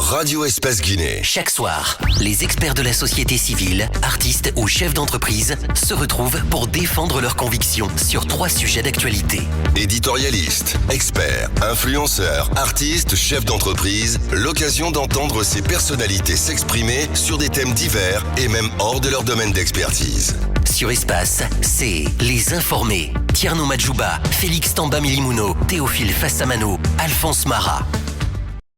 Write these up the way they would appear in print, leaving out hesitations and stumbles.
Radio Espace Guinée. Chaque soir, les experts de la société civile, artistes ou chefs d'entreprise se retrouvent pour défendre leurs convictions sur 3 sujets d'actualité. Éditorialistes, experts, influenceurs, artistes, chefs d'entreprise, l'occasion d'entendre ces personnalités s'exprimer sur des thèmes divers et même hors de leur domaine d'expertise. Sur Espace, c'est Les Informés. Tierno Madjouba, Félix Tamba Milimuno, Théophile Fassamano, Alphonse Mara.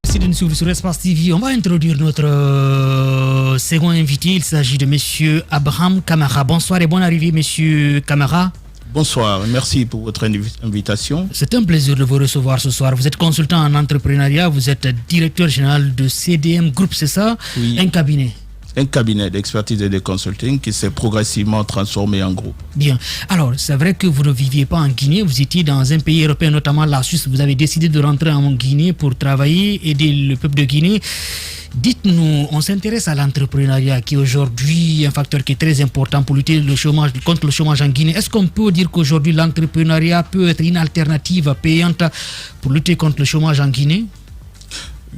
Merci de nous suivre sur Espace TV. On va introduire notre second invité. Il s'agit de M. Abraham Camara. Bonsoir et bonne arrivée, M. Camara. Bonsoir, merci pour votre invitation. C'est un plaisir de vous recevoir ce soir. Vous êtes consultant en entrepreneuriat, vous êtes directeur général de CDM Group, c'est ça? Oui. Un cabinet. Un cabinet d'expertise et de consulting qui s'est progressivement transformé en groupe. Bien. Alors, c'est vrai que vous ne viviez pas en Guinée, vous étiez dans un pays européen, notamment la Suisse. Vous avez décidé de rentrer en Guinée pour travailler, aider le peuple de Guinée. Dites-nous, on s'intéresse à l'entrepreneuriat qui est aujourd'hui un facteur qui est très important pour lutter contre le chômage en Guinée. Est-ce qu'on peut dire qu'aujourd'hui l'entrepreneuriat peut être une alternative payante pour lutter contre le chômage en Guinée?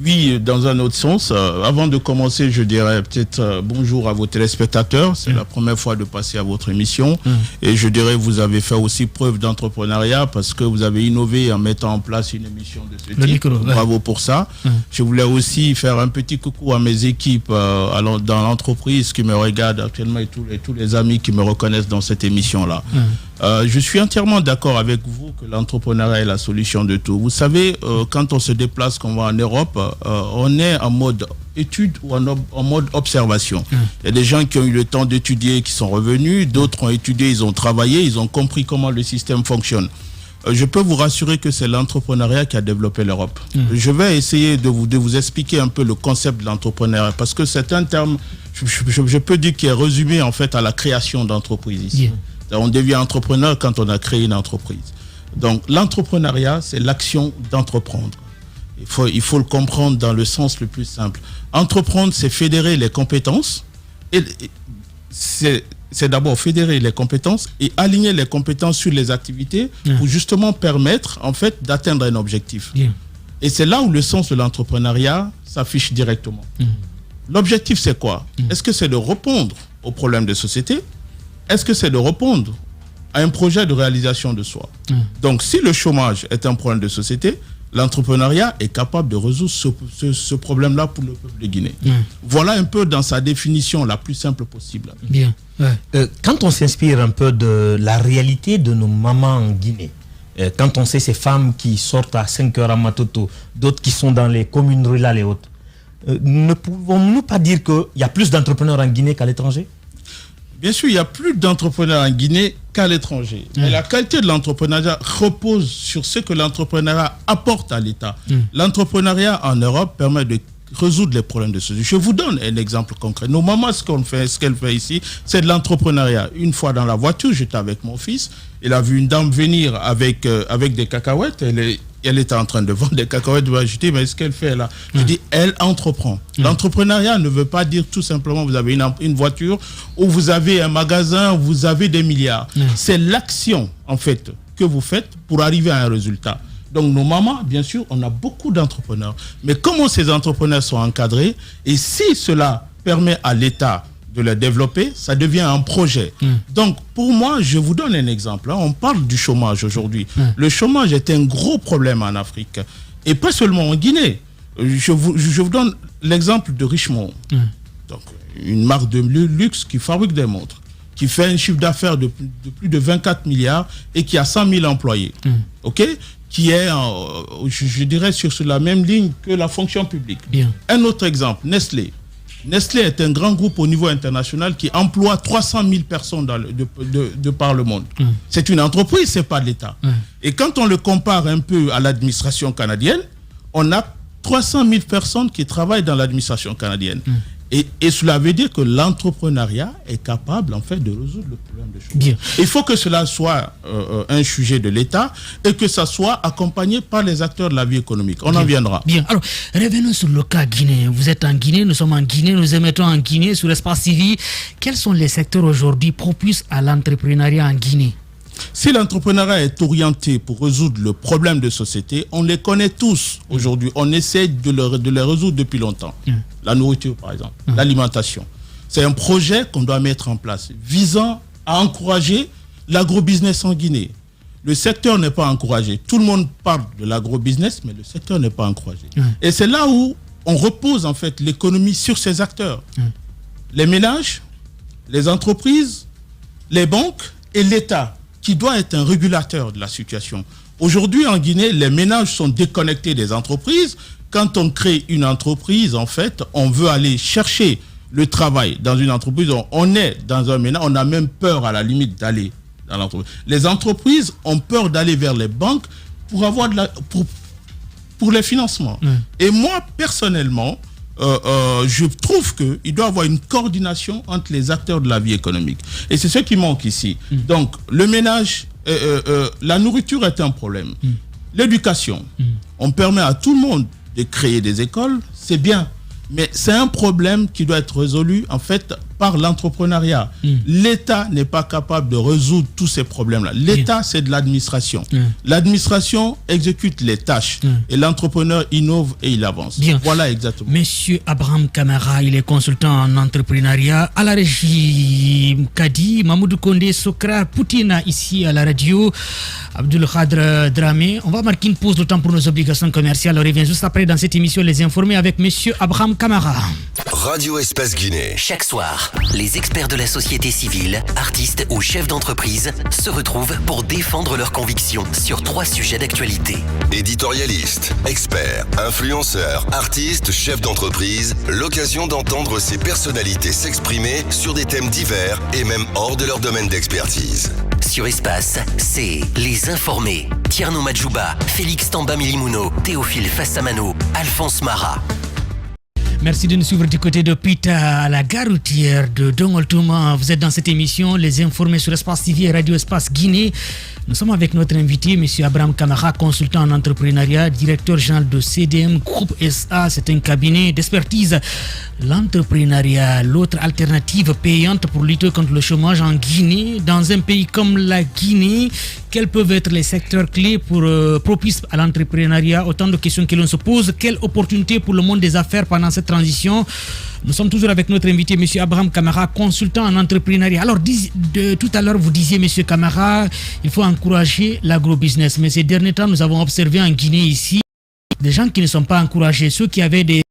Oui, dans un autre sens. Avant de commencer, je dirais peut-être bonjour à vos téléspectateurs. C'est la première fois de passer à votre émission. Et je dirais vous avez fait aussi preuve d'entrepreneuriat parce que vous avez innové en mettant en place une émission de ce type. Bravo pour ça. Je voulais aussi faire un petit coucou à mes équipes dans l'entreprise qui me regardent actuellement et tous les amis qui me reconnaissent dans cette émission-là. Je suis entièrement d'accord avec vous que l'entrepreneuriat est la solution de tout. Vous savez, quand on se déplace, qu'on va en Europe, on est en mode étude ou en mode observation. Il y a des gens qui ont eu le temps d'étudier, qui sont revenus, d'autres ont étudié, ils ont travaillé, ils ont compris comment le système fonctionne. Je peux vous rassurer que c'est l'entrepreneuriat qui a développé l'Europe. Je vais essayer de vous expliquer un peu le concept de l'entrepreneuriat parce que c'est un terme, je peux dire, qui est résumé en fait à la création d'entreprises ici. On devient entrepreneur quand on a créé une entreprise. Donc l'entrepreneuriat, c'est l'action d'entreprendre. Il faut le comprendre dans le sens le plus simple. Entreprendre, c'est fédérer les compétences. C'est d'abord fédérer les compétences et aligner les compétences sur les activités pour justement permettre en fait d'atteindre un objectif. Et c'est là où le sens de l'entrepreneuriat s'affiche directement. L'objectif, c'est quoi? Est-ce que c'est de répondre aux problèmes de société? Est-ce que c'est de répondre à un projet de réalisation de soi? Donc, si le chômage est un problème de société, l'entrepreneuriat est capable de résoudre ce problème-là pour le peuple de Guinée. Voilà un peu dans sa définition la plus simple possible. Bien. Quand on s'inspire un peu de la réalité de nos mamans en Guinée, quand on sait ces femmes qui sortent à 5 heures à Matoto, d'autres qui sont dans les communes rurales et autres, ne pouvons-nous pas dire qu'il y a plus d'entrepreneurs en Guinée qu'à l'étranger? Bien sûr, il y a plus d'entrepreneurs en Guinée qu'à l'étranger. Mais la qualité de l'entrepreneuriat repose sur ce que l'entrepreneuriat apporte à l'État. L'entrepreneuriat en Europe permet de résoudre les problèmes de société. Je vous donne un exemple concret. Nos mamans, ce qu'elle fait ici, c'est de l'entrepreneuriat. Une fois dans la voiture, j'étais avec mon fils. Il a vu une dame venir avec des cacahuètes. Elle était en train de vendre des cacahuètes. Je dis, mais ce qu'elle fait là? Je dis, elle entreprend. L'entrepreneuriat ne veut pas dire tout simplement vous avez une voiture ou vous avez un magasin, vous avez des milliards. C'est l'action, en fait, que vous faites pour arriver à un résultat. Donc, nos mamans, bien sûr, on a beaucoup d'entrepreneurs. Mais comment ces entrepreneurs sont encadrés? Et si cela permet à l'État de le développer, ça devient un projet. Donc, pour moi, je vous donne un exemple. On parle du chômage aujourd'hui. Le chômage est un gros problème en Afrique. Et pas seulement en Guinée. Je vous donne l'exemple de Richemont. Donc, une marque de luxe qui fabrique des montres, qui fait un chiffre d'affaires de plus de 24 milliards et qui a 100 000 employés. OK? Qui est, je dirais, sur la même ligne que la fonction publique. Un autre exemple, Nestlé. Nestlé est un grand groupe au niveau international qui emploie 300 000 personnes de par le monde. C'est une entreprise, ce n'est pas de l'État. Et quand on le compare un peu à l'administration canadienne, on a 300 000 personnes qui travaillent dans l'administration canadienne. Et cela veut dire que l'entrepreneuriat est capable en fait de résoudre le problème de chômage. Il faut que cela soit un sujet de l'État et que ça soit accompagné par les acteurs de la vie économique. On en viendra. Bien. Alors, revenons sur le cas guinéen. Vous êtes en Guinée, nous sommes en Guinée, nous émettons en Guinée sur l'espace civil. Quels sont les secteurs aujourd'hui propices à l'entrepreneuriat en Guinée? Si l'entrepreneuriat est orienté pour résoudre le problème de société, on les connaît tous aujourd'hui. On essaie de les résoudre depuis longtemps. La nourriture, par exemple, l'alimentation. C'est un projet qu'on doit mettre en place visant à encourager l'agrobusiness en Guinée. Le secteur n'est pas encouragé. Tout le monde parle de l'agrobusiness, mais le secteur n'est pas encouragé. Et c'est là où on repose en fait l'économie sur ces acteurs. Les ménages, les entreprises, les banques et l'État, qui doit être un régulateur de la situation. Aujourd'hui, en Guinée, les ménages sont déconnectés des entreprises. Quand on crée une entreprise, en fait, on veut aller chercher le travail dans une entreprise. On est dans un ménage, on a même peur à la limite d'aller dans l'entreprise. Les entreprises ont peur d'aller vers les banques pour avoir pour les financements. Et moi, personnellement, je trouve qu'il doit y avoir une coordination entre les acteurs de la vie économique. Et c'est ce qui manque ici. Donc, le ménage, la nourriture est un problème. L'éducation, on permet à tout le monde de créer des écoles, c'est bien. Mais c'est un problème qui doit être résolu, en fait, par l'entrepreneuriat. L'État n'est pas capable de résoudre tous ces problèmes-là. L'État, c'est de l'administration. L'administration exécute les tâches. Et l'entrepreneur innove et il avance. Voilà exactement. Monsieur Abraham Kamara, il est consultant en entrepreneuriat à la régie Kadi, Mamoudou Kondé, Sokra, Poutina, ici à la radio, Abdul Khadr Dramé. On va marquer une pause de temps pour nos obligations commerciales. On revient juste après dans cette émission Les Informés avec monsieur Abraham Kamara. Radio Espace Guinée. Chaque soir, les experts de la société civile, artistes ou chefs d'entreprise se retrouvent pour défendre leurs convictions sur 3 sujets d'actualité. Éditorialistes, experts, influenceurs, artistes, chefs d'entreprise, l'occasion d'entendre ces personnalités s'exprimer sur des thèmes divers et même hors de leur domaine d'expertise. Sur Espace, c'est Les Informés. Tierno Madjouba, Félix Tamba Milimono, Théophile Fassamano, Alphonse Mara. Merci de nous suivre du côté de Pita, à la gare routière de Dongoltouma. Vous êtes dans cette émission, Les Informés sur Espace TV et Radio Espace Guinée. Nous sommes avec notre invité, M. Abraham Kamara, consultant en entrepreneuriat, directeur général de CDM Group SA. C'est un cabinet d'expertise. L'entrepreneuriat, l'autre alternative payante pour lutter contre le chômage en Guinée. Dans un pays comme la Guinée, quels peuvent être les secteurs clés propices à l'entrepreneuriat? Autant de questions que l'on se pose. Quelle opportunité pour le monde des affaires pendant cette transition? Nous sommes toujours avec notre invité, M. Abraham Kamara, consultant en entrepreneuriat. Alors, tout à l'heure, vous disiez, M. Kamara, il faut encourager l'agrobusiness. Mais ces derniers temps, nous avons observé en Guinée ici des gens qui ne sont pas encouragés. Ceux qui avaient des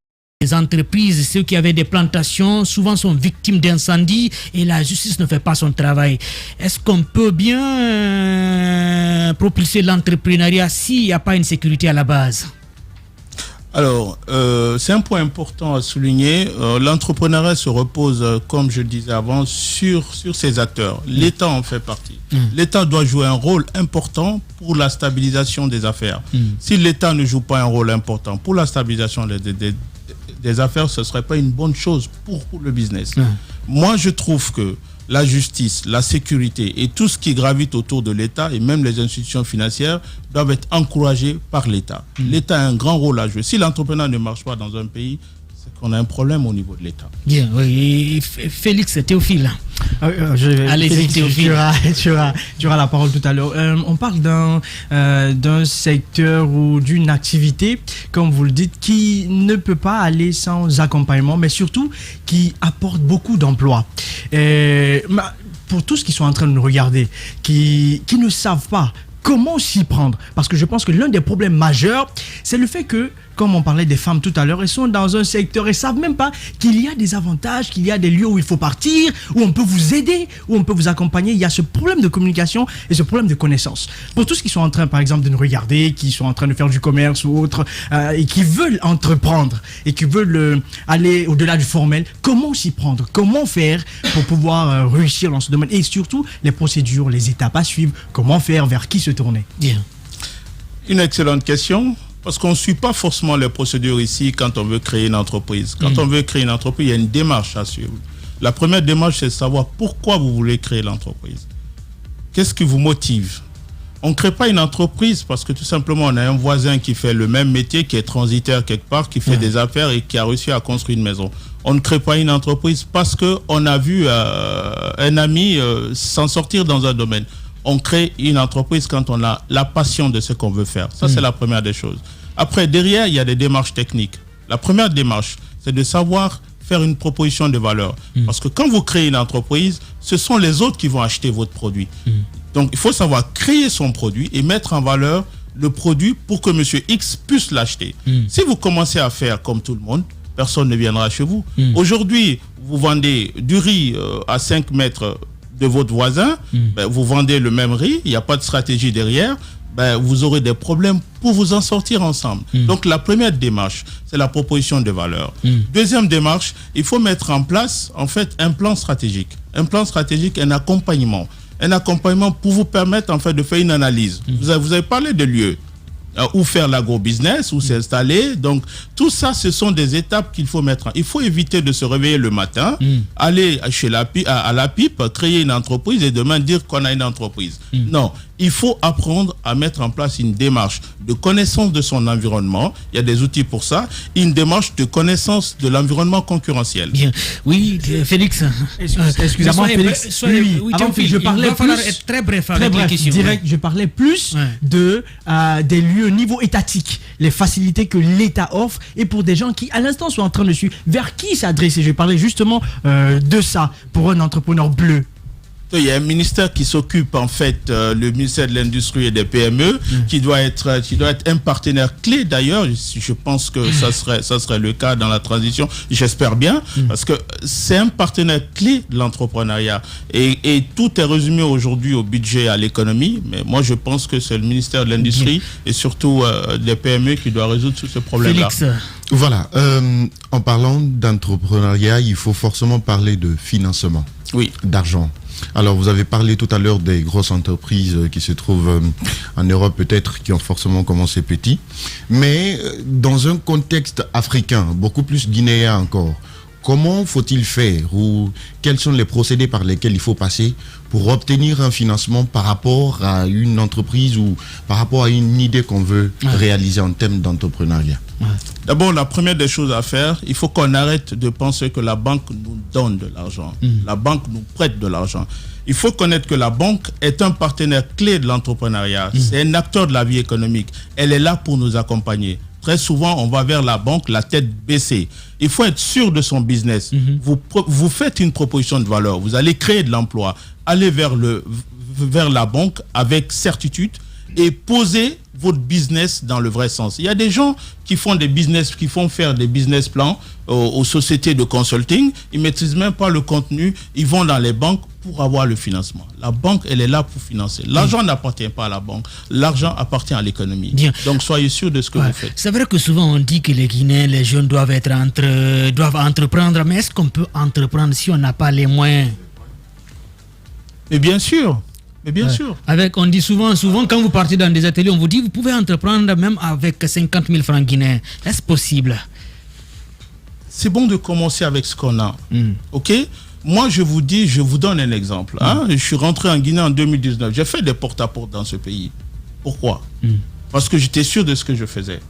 entreprises, ceux qui avaient des plantations, souvent sont victimes d'incendies et la justice ne fait pas son travail. Est-ce qu'on peut bien propulser l'entrepreneuriat s'il n'y a pas une sécurité à la base? Alors, c'est un point important à souligner. L'entrepreneuriat se repose, comme je le disais avant, sur ses acteurs. L'État en fait partie. L'État doit jouer un rôle important pour la stabilisation des affaires. Si l'État ne joue pas un rôle important pour la stabilisation des affaires, ce ne serait pas une bonne chose pour le business. Moi, je trouve que la justice, la sécurité et tout ce qui gravite autour de l'État et même les institutions financières doivent être encouragés par l'État. L'État a un grand rôle à jouer. Si l'entrepreneur ne marche pas dans un pays, c'est qu'on a un problème au niveau de l'État. Bien, oui. Félix, Théophile. Allez-y, Théophile. Tu auras la parole tout à l'heure. On parle d'un secteur ou d'une activité, comme vous le dites, qui ne peut pas aller sans accompagnement, mais surtout qui apporte beaucoup d'emplois. Pour tous qui sont en train de nous regarder, qui ne savent pas comment s'y prendre, parce que je pense que l'un des problèmes majeurs, c'est le fait que, comme on parlait des femmes tout à l'heure, elles sont dans un secteur et ne savent même pas qu'il y a des avantages, qu'il y a des lieux où il faut partir, où on peut vous aider, où on peut vous accompagner. Il y a ce problème de communication et ce problème de connaissance. Pour tous qui sont en train, par exemple, de nous regarder, qui sont en train de faire du commerce ou autre, et qui veulent entreprendre et qui veulent aller au-delà du formel, comment s'y prendre? Comment faire pour pouvoir réussir dans ce domaine? Et surtout, les procédures, les étapes à suivre, comment faire, vers qui se tourner? Bien. Une excellente question. Parce qu'on ne suit pas forcément les procédures ici quand on veut créer une entreprise. Quand on veut créer une entreprise, il y a une démarche à suivre. La première démarche, c'est de savoir pourquoi vous voulez créer l'entreprise. Qu'est-ce qui vous motive? On ne crée pas une entreprise parce que tout simplement, on a un voisin qui fait le même métier, qui est transitaire quelque part, qui fait des affaires et qui a réussi à construire une maison. On ne crée pas une entreprise parce qu'on a vu un ami s'en sortir dans un domaine. On crée une entreprise quand on a la passion de ce qu'on veut faire. Ça, c'est la première des choses. Après, derrière, il y a des démarches techniques. La première démarche, c'est de savoir faire une proposition de valeur. Parce que quand vous créez une entreprise, ce sont les autres qui vont acheter votre produit. Donc, il faut savoir créer son produit et mettre en valeur le produit pour que monsieur X puisse l'acheter. Si vous commencez à faire comme tout le monde, personne ne viendra chez vous. Aujourd'hui, vous vendez du riz à 5 mètres de votre voisin, vous vendez le même riz, il n'y a pas de stratégie derrière, vous aurez des problèmes pour vous en sortir ensemble. Donc la première démarche, c'est la proposition de valeur. Deuxième démarche, il faut mettre en place en fait un plan stratégique. Un plan stratégique, un accompagnement. Un accompagnement pour vous permettre en fait de faire une analyse. Vous avez parlé de lieux. Où faire l'agro-business, où s'installer. Donc, tout ça, ce sont des étapes qu'il faut mettre en. Il faut éviter de se réveiller le matin, aller à la pipe, créer une entreprise et demain dire qu'on a une entreprise. Non, il faut apprendre à mettre en place une démarche de connaissance de son environnement. Il y a des outils pour ça. Une démarche de connaissance de l'environnement concurrentiel. Bien. Oui, Félix. Excusez-moi, Félix. Avant que je parlais plus, être très bref, direct, je parlais plus des lieux au niveau étatique, les facilités que l'État offre et pour des gens qui, à l'instant, sont en train de suivre. Vers qui s'adresser? Je parlais justement de ça pour un entrepreneur bleu. Il y a un ministère qui s'occupe en fait, le ministère de l'Industrie et des PME, qui doit être un partenaire clé d'ailleurs. Je pense que ça serait le cas dans la transition. J'espère bien, parce que c'est un partenaire clé de l'entrepreneuriat. Et tout est résumé aujourd'hui au budget, à l'économie. Mais moi, je pense que c'est le ministère de l'Industrie et surtout des PME qui doit résoudre tout ce problème-là. Félix. Voilà. En parlant d'entrepreneuriat, il faut forcément parler de financement. Oui. D'argent. Alors, vous avez parlé tout à l'heure des grosses entreprises qui se trouvent en Europe, peut-être, qui ont forcément commencé petit. Mais dans un contexte africain, beaucoup plus guinéen encore, comment faut-il faire ou quels sont les procédés par lesquels il faut passer pour obtenir un financement par rapport à une entreprise ou par rapport à une idée qu'on veut réaliser en termes d'entrepreneuriat? D'abord, la première des choses à faire, il faut qu'on arrête de penser que la banque nous donne de l'argent. La banque nous prête de l'argent. Il faut connaître que la banque est un partenaire clé de l'entrepreneuriat. C'est un acteur de la vie économique. Elle est là pour nous accompagner. Très souvent, on va vers la banque la tête baissée. Il faut être sûr de son business. Vous faites une proposition de valeur. Vous allez créer de l'emploi. Allez vers la banque avec certitude et poser votre business dans le vrai sens. Il y a des gens qui font faire des business plans aux sociétés de consulting. Ils ne maîtrisent même pas le contenu. Ils vont dans les banques pour avoir le financement. La banque, elle est là pour financer. L'argent n'appartient pas à la banque. L'argent appartient à l'économie. Donc, soyez sûr de ce que vous faites. C'est vrai que souvent, on dit que les Guinéens, les jeunes doivent entreprendre. Mais est-ce qu'on peut entreprendre si on n'a pas les moyens? Et bien sûr. Mais bien sûr. On dit souvent, quand vous partez dans des ateliers, on vous dit vous pouvez entreprendre même avec 50 000 francs guinéens. Est-ce possible? C'est bon de commencer avec ce qu'on a. OK? Moi, je vous donne un exemple. Je suis rentré en Guinée en 2019. J'ai fait des porte-à-porte dans ce pays. Pourquoi? Parce que j'étais sûr de ce que je faisais.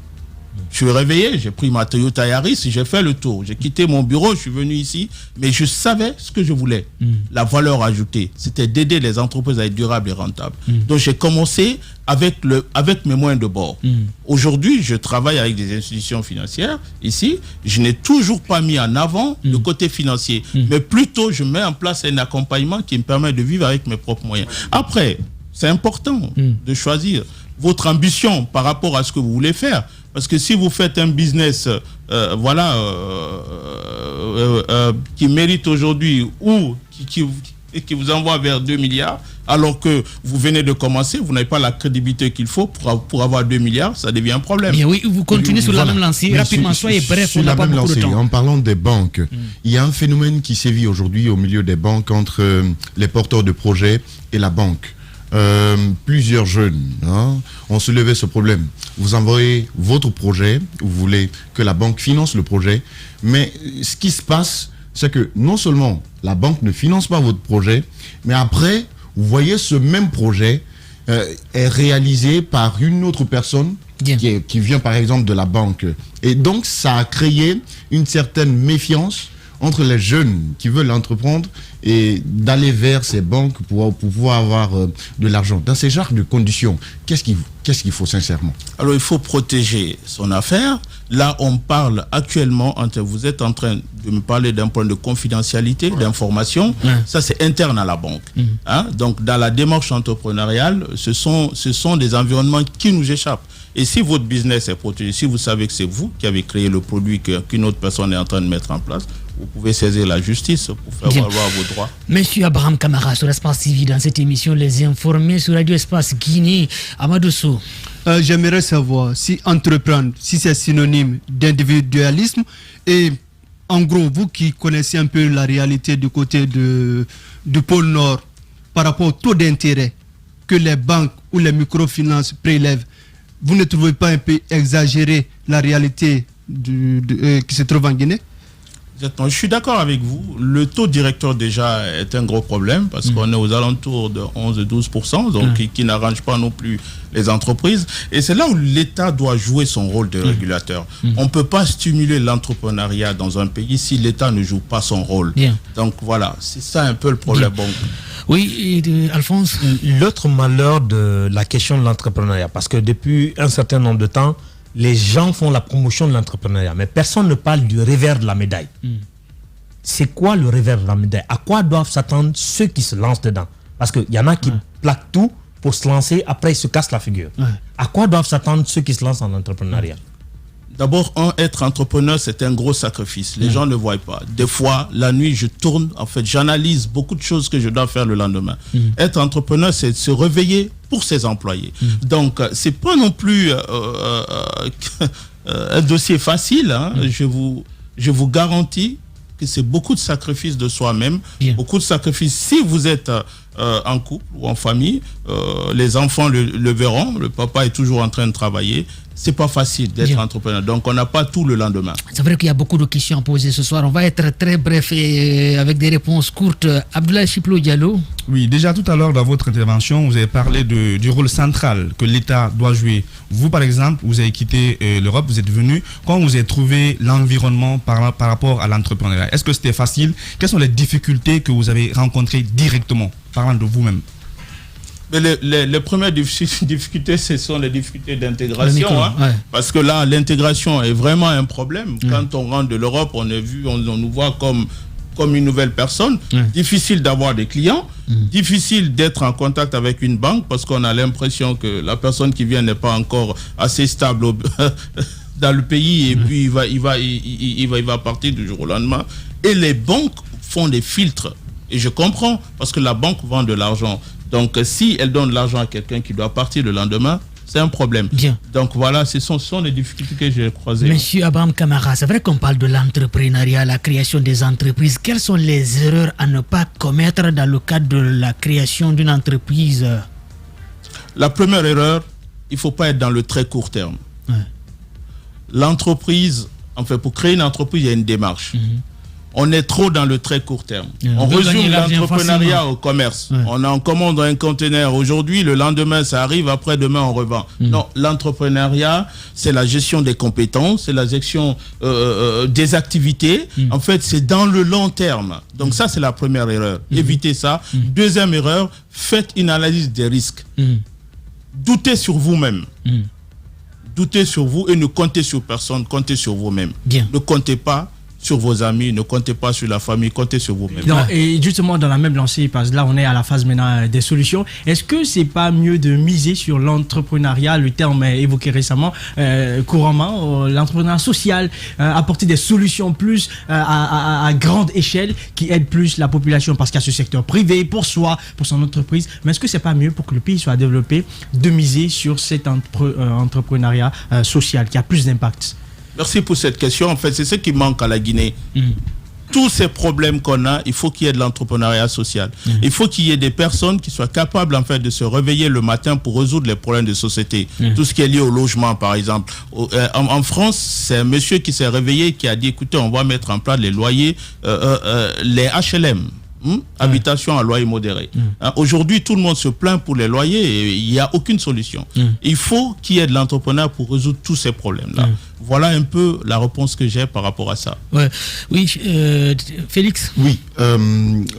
Je suis réveillé, j'ai pris ma Toyota Yaris, j'ai fait le tour. J'ai quitté mon bureau, je suis venu ici, mais je savais ce que je voulais. La valeur ajoutée, c'était d'aider les entreprises à être durables et rentables. Donc j'ai commencé avec mes moyens de bord. Aujourd'hui, je travaille avec des institutions financières. Ici, je n'ai toujours pas mis en avant le côté financier, mais plutôt je mets en place un accompagnement qui me permet de vivre avec mes propres moyens. Après, c'est important de choisir votre ambition par rapport à ce que vous voulez faire. Parce que si vous faites un business qui mérite aujourd'hui ou qui vous envoie vers 2 milliards, alors que vous venez de commencer, vous n'avez pas la crédibilité qu'il faut pour avoir 2 milliards, ça devient un problème. Bien oui, vous continuez sur la même lancée. Rapidement, soyez bref, on n'a pas beaucoup de temps. En parlant des banques, il y a un phénomène qui sévit aujourd'hui au milieu des banques entre les porteurs de projets et la banque. Plusieurs jeunes ont soulevé ce problème. Vous envoyez votre projet, vous voulez que la banque finance le projet, mais ce qui se passe, c'est que non seulement la banque ne finance pas votre projet, mais après, vous voyez ce même projet est réalisé par une autre personne qui vient par exemple de la banque. Et donc, ça a créé une certaine méfiance entre les jeunes qui veulent entreprendre et d'aller vers ces banques pour pouvoir avoir de l'argent. Dans ces genres de conditions, qu'est-ce qu'il faut sincèrement? Alors, il faut protéger son affaire. Là, on parle actuellement, vous êtes en train de me parler d'un point de confidentialité, d'information. Ça, c'est interne à la banque. Donc, dans la démarche entrepreneuriale, ce sont des environnements qui nous échappent. Et si votre business est protégé, si vous savez que c'est vous qui avez créé le produit qu'une autre personne est en train de mettre en place, vous pouvez saisir la justice pour faire valoir vos droits. Monsieur Abraham Camara, sur l'Espace TV, dans cette émission Les Informés sur Radio Espace Guinée, Amadou Sow. J'aimerais savoir si entreprendre, si c'est synonyme d'individualisme, et en gros, vous qui connaissez un peu la réalité du côté du pôle Nord, par rapport au taux d'intérêt que les banques ou les microfinances prélèvent, vous ne trouvez pas un peu exagéré la réalité qui se trouve en Guinée? Je suis d'accord avec vous. Le taux directeur déjà est un gros problème parce qu'on est aux alentours de 11-12%, donc qui n'arrange pas non plus les entreprises. Et c'est là où l'État doit jouer son rôle de régulateur. On ne peut pas stimuler l'entrepreneuriat dans un pays si l'État ne joue pas son rôle. Donc voilà, c'est ça un peu le problème. Bon. Oui, Alphonse. L'autre malheur de la question de l'entrepreneuriat, parce que depuis un certain nombre de temps, les gens font la promotion de l'entrepreneuriat, mais personne ne parle du revers de la médaille. C'est quoi le revers de la médaille? À quoi doivent s'attendre ceux qui se lancent dedans? Parce qu'il y en a qui plaquent tout pour se lancer, après ils se cassent la figure. À quoi doivent s'attendre ceux qui se lancent en entrepreneuriat? D'abord, être entrepreneur, c'est un gros sacrifice. Les gens ne voient pas. Des fois, la nuit, je tourne. En fait, j'analyse beaucoup de choses que je dois faire le lendemain. Être entrepreneur, c'est se réveiller pour ses employés. Donc, c'est pas non plus un dossier facile. Je vous garantis que c'est beaucoup de sacrifices de soi-même. Beaucoup de sacrifices. Si vous êtes en couple ou en famille, les enfants le verront. Le papa est toujours en train de travailler. C'est pas facile d'être entrepreneur. Donc, on n'a pas tout le lendemain. C'est vrai qu'il y a beaucoup de questions à poser ce soir. On va être très bref et avec des réponses courtes. Abdoulaye Chiplo Diallo. Oui, déjà tout à l'heure dans votre intervention, vous avez parlé du rôle central que l'État doit jouer. Vous, par exemple, vous avez quitté l'Europe, vous êtes venu. Comment vous avez trouvé l'environnement par rapport à l'entrepreneuriat? Est-ce que c'était facile? Quelles sont les difficultés que vous avez rencontrées directement, parlant de vous-même? Mais les premières difficultés, ce sont les difficultés d'intégration. Parce que là, l'intégration est vraiment un problème. Quand on rentre de l'Europe, on nous voit comme une nouvelle personne. Difficile d'avoir des clients. Difficile d'être en contact avec une banque parce qu'on a l'impression que la personne qui vient n'est pas encore assez stable dans le pays et puis il va partir du jour au lendemain. Et les banques font des filtres. Et je comprends parce que la banque vend de l'argent. Donc, si elle donne de l'argent à quelqu'un qui doit partir le lendemain, c'est un problème. Donc, voilà, ce sont les difficultés que j'ai croisées. Monsieur Abraham Camara, c'est vrai qu'on parle de l'entrepreneuriat, la création des entreprises. Quelles sont les erreurs à ne pas commettre dans le cadre de la création d'une entreprise? La première erreur, il ne faut pas être dans le très court terme. L'entreprise, en fait, pour créer une entreprise, il y a une démarche. On est trop dans le très court terme. On résume l'entrepreneuriat au commerce. On en commande un conteneur aujourd'hui, le lendemain ça arrive, après-demain on revend. Non, l'entrepreneuriat, c'est la gestion des compétences, c'est la gestion des activités. En fait, c'est dans le long terme. Donc ça, c'est la première erreur. Évitez ça. Deuxième erreur, faites une analyse des risques. Doutez sur vous-même. Doutez sur vous et ne comptez sur personne, comptez sur vous-même. Ne comptez pas sur vos amis, ne comptez pas sur la famille, comptez sur vous-même. Et justement, dans la même lancée, parce que là, on est à la phase maintenant des solutions, est-ce que c'est pas mieux de miser sur l'entrepreneuriat, le terme évoqué récemment, couramment, l'entrepreneuriat social, apporter des solutions plus à grande échelle qui aident plus la population, parce qu'il y a ce secteur privé pour soi, pour son entreprise, mais est-ce que c'est pas mieux pour que le pays soit développé de miser sur cet entrepreneuriat social qui a plus d'impact? Merci pour cette question. En fait, c'est ce qui manque à la Guinée. Tous ces problèmes qu'on a, il faut qu'il y ait de l'entrepreneuriat social. Il faut qu'il y ait des personnes qui soient capables en fait de se réveiller le matin pour résoudre les problèmes de société. Tout ce qui est lié au logement, par exemple. En France, c'est un monsieur qui s'est réveillé qui a dit, écoutez, on va mettre en place les loyers, les HLM. habitation à loyer modéré. Aujourd'hui, tout le monde se plaint pour les loyers et il n'y a aucune solution. Il faut qu'il y ait de l'entrepreneur pour résoudre tous ces problèmes-là. Voilà un peu la réponse que j'ai par rapport à ça. Oui, Félix. Oui,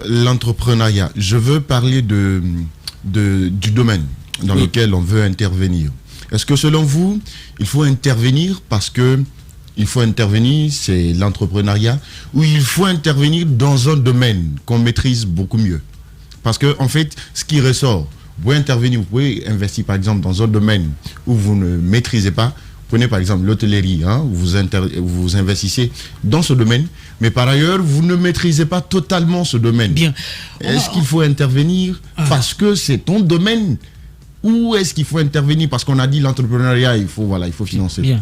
l'entrepreneuriat. Je veux parler du domaine dans lequel on veut intervenir. Est-ce que selon vous, il faut intervenir parce que il faut intervenir, c'est l'entrepreneuriat, ou il faut intervenir dans un domaine qu'on maîtrise beaucoup mieux? Parce que, en fait, ce qui ressort, vous pouvez intervenir, vous pouvez investir, par exemple, dans un domaine où vous ne maîtrisez pas. Prenez, par exemple, l'hôtellerie, vous investissez dans ce domaine, mais par ailleurs, vous ne maîtrisez pas totalement ce domaine. Bien. Est-ce qu'il faut intervenir parce que c'est ton domaine, ou est-ce qu'il faut intervenir parce qu'on a dit l'entrepreneuriat, il faut financer? Bien.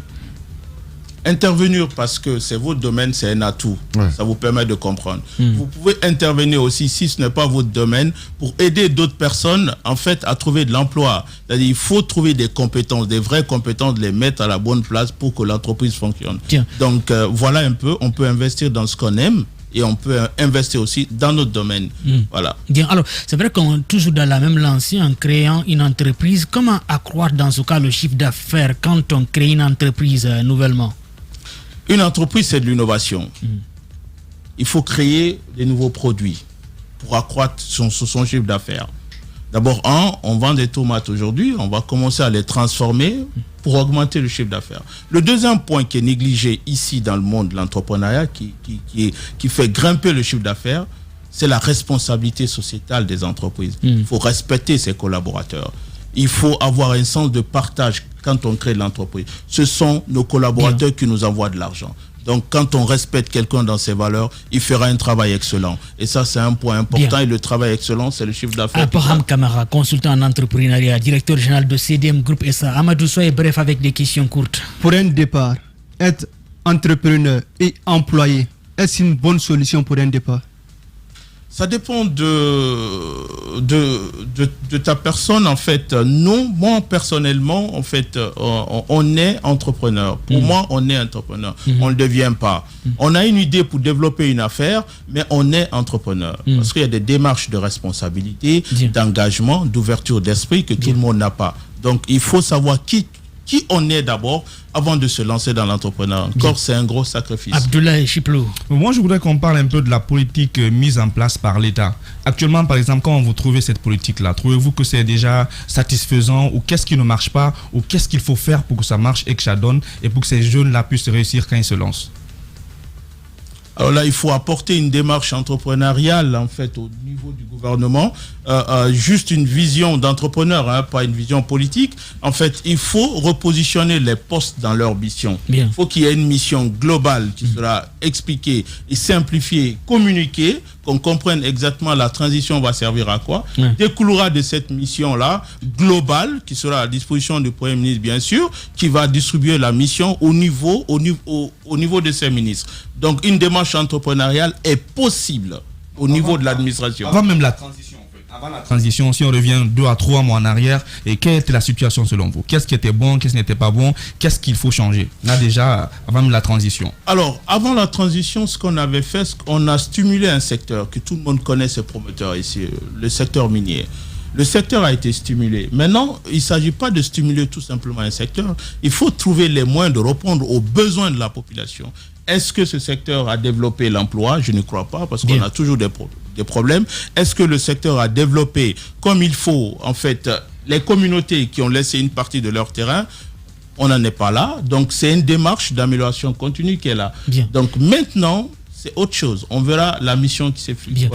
Intervenir parce que c'est votre domaine, c'est un atout. Ça vous permet de comprendre. Vous pouvez intervenir aussi, si ce n'est pas votre domaine, pour aider d'autres personnes en fait à trouver de l'emploi. C'est-à-dire il faut trouver des compétences, des vraies compétences, les mettre à la bonne place pour que l'entreprise fonctionne. Donc voilà un peu, on peut investir dans ce qu'on aime. Et on peut investir aussi dans notre domaine. Voilà. Bien. Alors, c'est vrai qu'on est toujours dans la même lancée en créant une entreprise. Comment accroître dans ce cas le chiffre d'affaires quand on crée une entreprise nouvellement? Une entreprise, c'est de l'innovation. Il faut créer des nouveaux produits pour accroître son chiffre d'affaires. D'abord, on vend des tomates aujourd'hui, on va commencer à les transformer pour augmenter le chiffre d'affaires. Le deuxième point qui est négligé ici dans le monde de l'entrepreneuriat, qui fait grimper le chiffre d'affaires, c'est la responsabilité sociétale des entreprises. Il faut respecter ses collaborateurs. Il faut avoir un sens de partage quand on crée l'entreprise. Ce sont nos collaborateurs qui nous envoient de l'argent. Donc, quand on respecte quelqu'un dans ses valeurs, il fera un travail excellent. Et ça, c'est un point important. Et le travail excellent, c'est le chiffre d'affaires. Abraham Kamara, consultant en entrepreneuriat, directeur général de CDM Group SA. Amadou, soyez bref avec des questions courtes. Pour un départ, être entrepreneur et employé, est-ce une bonne solution pour un départ? Ça dépend de ta personne, en fait. Non, moi, personnellement, en fait, on est entrepreneur. Pour moi, on est entrepreneur. On ne le devient pas. On a une idée pour développer une affaire, mais on est entrepreneur. Parce qu'il y a des démarches de responsabilité, d'engagement, d'ouverture d'esprit que tout le monde n'a pas. Donc, il faut savoir qui on est d'abord avant de se lancer dans l'entrepreneuriat. Encore, c'est un gros sacrifice. Abdoulaye Chiplou. Moi, je voudrais qu'on parle un peu de la politique mise en place par l'État. Actuellement, par exemple, quand vous trouvez cette politique-là, trouvez-vous que c'est déjà satisfaisant ou qu'est-ce qui ne marche pas ou qu'est-ce qu'il faut faire pour que ça marche et que ça donne et pour que ces jeunes-là puissent réussir quand ils se lancent? Alors là, il faut apporter une démarche entrepreneuriale, en fait, au niveau du gouvernement. Juste une vision d'entrepreneur, pas une vision politique. En fait, il faut repositionner les postes dans leur mission. Il faut qu'il y ait une mission globale qui sera expliquée et simplifiée, communiquée, qu'on comprenne exactement la transition va servir à quoi. Découlera de cette mission-là, globale, qui sera à disposition du Premier ministre, bien sûr, qui va distribuer la mission au niveau de ses ministres. Donc, une démarche entrepreneuriale est possible au niveau de l'administration. Avant même la transition, en fait. Avant la transition, si on revient 2 à 3 mois en arrière, et quelle était la situation selon vous? Qu'est-ce qui était bon, qu'est-ce qui n'était pas bon? Qu'est-ce qu'il faut changer? Là, déjà, avant même la transition. Alors, avant la transition, ce qu'on avait fait, c'est qu'on a stimulé un secteur que tout le monde connaît, ses promoteurs ici, le secteur minier. Le secteur a été stimulé. Maintenant, il ne s'agit pas de stimuler tout simplement un secteur. Il faut trouver les moyens de répondre aux besoins de la population. Est-ce que ce secteur a développé l'emploi? Je ne crois pas, parce qu'on a toujours des problèmes. Est-ce que le secteur a développé comme il faut, en fait, les communautés qui ont laissé une partie de leur terrain? On n'en est pas là. Donc, c'est une démarche d'amélioration continue qui est là. Donc, maintenant, c'est autre chose. On verra la mission qui s'est fixée.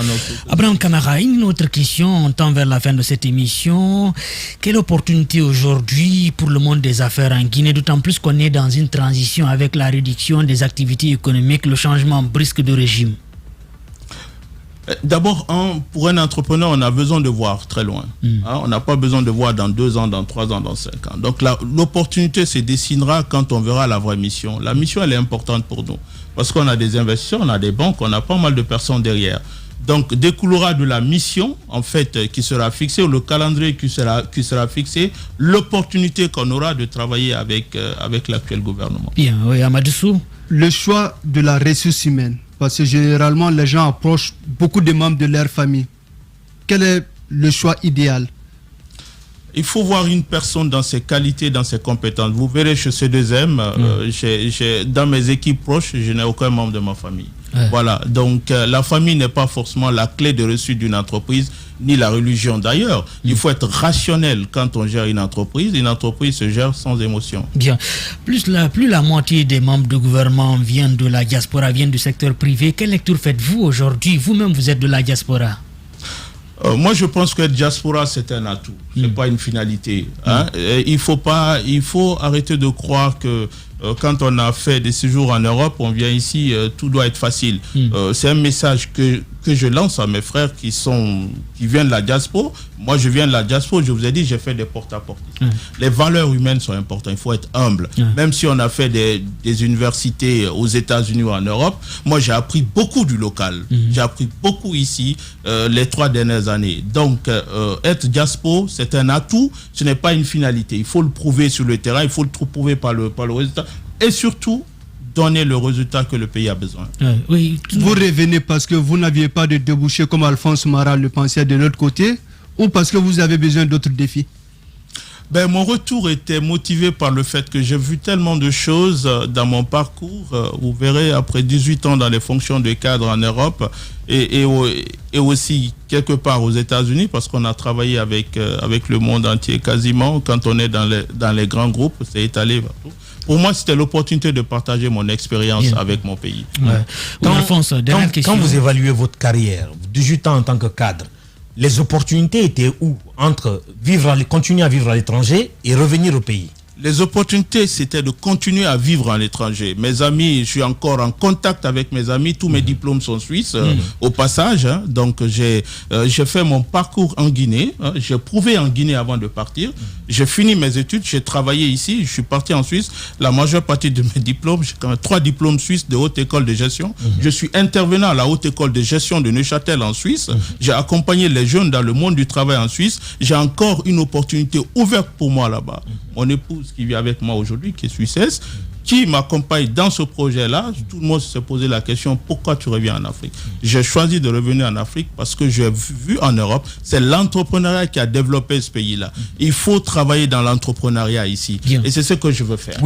Abraham Kamara, une autre question, on tend vers la fin de cette émission. Quelle opportunité aujourd'hui pour le monde des affaires en Guinée, d'autant plus qu'on est dans une transition avec la réduction des activités économiques, le changement brusque de régime? D'abord, pour un entrepreneur, on a besoin de voir très loin. On n'a pas besoin de voir dans 2 ans, dans 3 ans, dans 5 ans. Donc l'opportunité se dessinera quand on verra la vraie mission. La mission, elle est importante pour nous. Parce qu'on a des investisseurs, on a des banques, on a pas mal de personnes derrière. Donc, découlera de la mission, en fait, qui sera fixée, ou le calendrier qui sera fixé, l'opportunité qu'on aura de travailler avec l'actuel gouvernement. Bien, oui, Amadou. Le choix de la ressource humaine Parce que généralement, les gens approchent beaucoup de membres de leur famille. Quel est le choix idéal? Il faut voir une personne dans ses qualités, dans ses compétences. Vous verrez chez C2M, dans mes équipes proches, je n'ai aucun membre de ma famille. Voilà, donc la famille n'est pas forcément la clé de réussite d'une entreprise, ni la religion d'ailleurs. Il faut être rationnel quand on gère une entreprise. Une entreprise se gère sans émotion. Bien. Plus la moitié des membres du gouvernement viennent de la diaspora, viennent du secteur privé. Quelle lecture faites-vous aujourd'hui? Vous-même, vous êtes de la diaspora. Moi, je pense que diaspora, c'est un atout. C'est pas une finalité. Hein. Il faut arrêter de croire que quand on a fait des séjours en Europe, on vient ici, tout doit être facile. C'est un message que je lance à mes frères qui viennent de la diaspora. Moi, je viens de la diaspora, je vous ai dit, j'ai fait des porte-à-porte. Les valeurs humaines sont importantes, il faut être humble. Même si on a fait des universités aux États-Unis ou en Europe, moi, j'ai appris beaucoup du local. J'ai appris beaucoup ici les 3 dernières années. Donc, être diaspora, c'est un atout, ce n'est pas une finalité. Il faut le prouver sur le terrain, il faut le prouver par le résultat. Et surtout, donner le résultat que le pays a besoin. Oui. Vous revenez parce que vous n'aviez pas de débouché comme Alphonse Mara le pensait de l'autre côté, ou parce que vous avez besoin d'autres défis? Mon retour était motivé par le fait que j'ai vu tellement de choses dans mon parcours. Vous verrez, après 18 ans dans les fonctions de cadre en Europe et aussi quelque part aux États-Unis, parce qu'on a travaillé avec le monde entier quasiment. Quand on est dans les grands groupes, c'est étalé partout. Pour moi, c'était l'opportunité de partager mon expérience avec mon pays. Quand vous évaluez votre carrière, 18 ans en tant que cadre, les opportunités étaient où entre continuer à vivre à l'étranger et revenir au pays? Les opportunités, c'était de continuer à vivre à l'étranger. Mes amis, je suis encore en contact avec mes amis. Tous mes diplômes sont suisses, au passage. Hein. Donc, j'ai fait mon parcours en Guinée. Hein. J'ai prouvé en Guinée avant de partir. J'ai fini mes études. J'ai travaillé ici. Je suis parti en Suisse. La majeure partie de mes diplômes, j'ai quand même 3 diplômes suisses de haute école de gestion. Je suis intervenant à la haute école de gestion de Neuchâtel en Suisse. J'ai accompagné les jeunes dans le monde du travail en Suisse. J'ai encore une opportunité ouverte pour moi là-bas. Mon épouse qui vit avec moi aujourd'hui, qui est suissesse, qui m'accompagne dans ce projet-là. Tout le monde s'est posé la question, pourquoi tu reviens en Afrique? J'ai choisi de revenir en Afrique parce que j'ai vu en Europe, c'est l'entrepreneuriat qui a développé ce pays-là. Il faut travailler dans l'entrepreneuriat ici. Bien. Et c'est ce que je veux faire.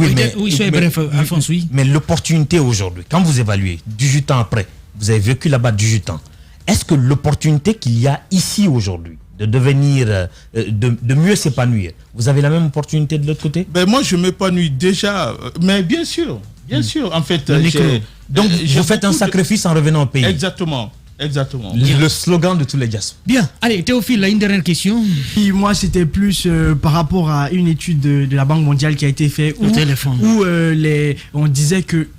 Mais l'opportunité aujourd'hui, quand vous évaluez 18 ans après, vous avez vécu là-bas 18 ans, est-ce que l'opportunité qu'il y a ici aujourd'hui de devenir, de mieux s'épanouir, vous avez la même opportunité de l'autre côté? Moi, je m'épanouis déjà, mais bien sûr, en fait. Donc, vous faites un sacrifice en revenant au pays. Exactement. Le slogan de tous les diasporas. Bien. Allez, Théophile, une dernière question. Et moi, c'était plus par rapport à une étude de la Banque mondiale qui a été faite où on disait que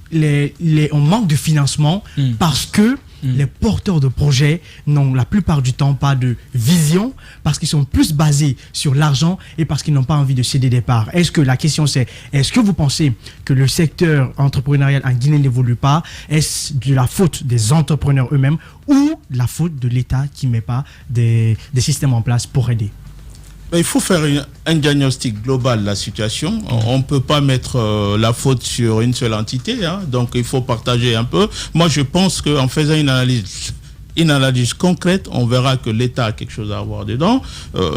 on manque de financement parce que les porteurs de projets n'ont la plupart du temps pas de vision, parce qu'ils sont plus basés sur l'argent et parce qu'ils n'ont pas envie de céder des parts. La question c'est, est-ce que vous pensez que le secteur entrepreneurial en Guinée n'évolue pas? Est-ce de la faute des entrepreneurs eux-mêmes ou de la faute de l'État qui ne met pas des systèmes en place pour aider? Il faut faire un diagnostic global de la situation. On ne peut pas mettre la faute sur une seule entité. Hein. Donc, il faut partager un peu. Moi, je pense qu'en faisant une analyse concrète, on verra que l'État a quelque chose à avoir dedans,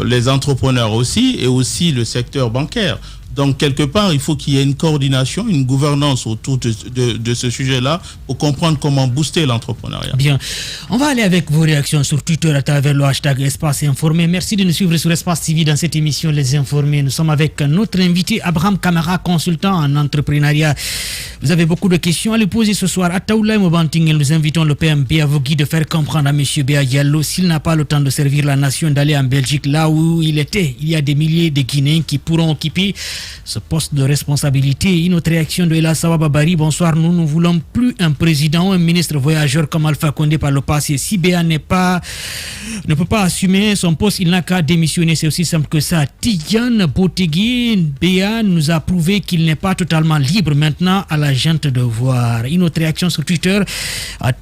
les entrepreneurs aussi, et aussi le secteur bancaire. Donc, quelque part, il faut qu'il y ait une coordination, une gouvernance autour de ce sujet-là pour comprendre comment booster l'entrepreneuriat. Bien. On va aller avec vos réactions sur Twitter à travers le hashtag Espace Informé. Merci de nous suivre sur Espace TV dans cette émission Les Informés. Nous sommes avec notre invité Abraham Camara, consultant en entrepreneuriat. Vous avez beaucoup de questions à lui poser ce soir. À Taoulaye Mobanting, nous invitons le PMP à Vogui de faire comprendre à M. Béa Diallo, s'il n'a pas le temps de servir la nation, d'aller en Belgique, là où il était. Il y a des milliers de Guinéens qui pourront occuper ce poste de responsabilité. Une autre réaction de Ela Sawababari. Bonsoir, nous ne voulons plus un président ou un ministre voyageur comme Alpha Condé par le passé. Si Béa ne peut pas assumer son poste, il n'a qu'à démissionner. C'est aussi simple que ça. Tidiane Botegui, Béa nous a prouvé qu'il n'est pas totalement libre maintenant à la gente de voir. Une autre réaction sur Twitter à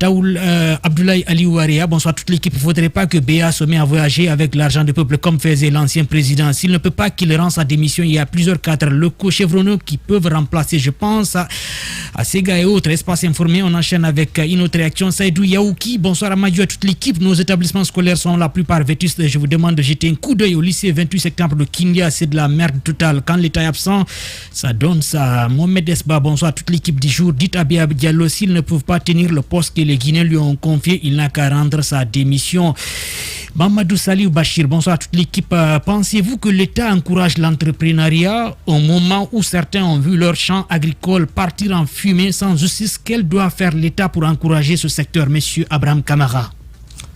Abdoulaye Ali Ouaria. Bonsoir toute l'équipe. Il ne faudrait pas que Béa se mette à voyager avec l'argent du peuple comme faisait l'ancien président. S'il ne peut pas qu'il rende sa démission, il y a plusieurs cas cadres locaux chevronneux qui peuvent remplacer, je pense, à Sega et autres espaces informés. On enchaîne avec une autre réaction. Saïdou Yaouki, bonsoir à Madiou, à toute l'équipe. Nos établissements scolaires sont la plupart vétustes. Je vous demande de jeter un coup d'œil au lycée 28 septembre de Kindia. C'est de la merde totale. Quand l'État est absent, ça donne ça. Mohamed Esba, bonsoir à toute l'équipe du jour. Dites à Bia Diallo, s'ils ne peuvent pas tenir le poste que les Guinéens lui ont confié, il n'a qu'à rendre sa démission. Mamadou Saliou Bachir, bonsoir à toute l'équipe. Pensez-vous que l'État encourage l'entrepreneuriat au moment où certains ont vu leur champ agricole partir en fumée sans justice? Quel doit faire l'État pour encourager ce secteur, monsieur Abraham Kamara?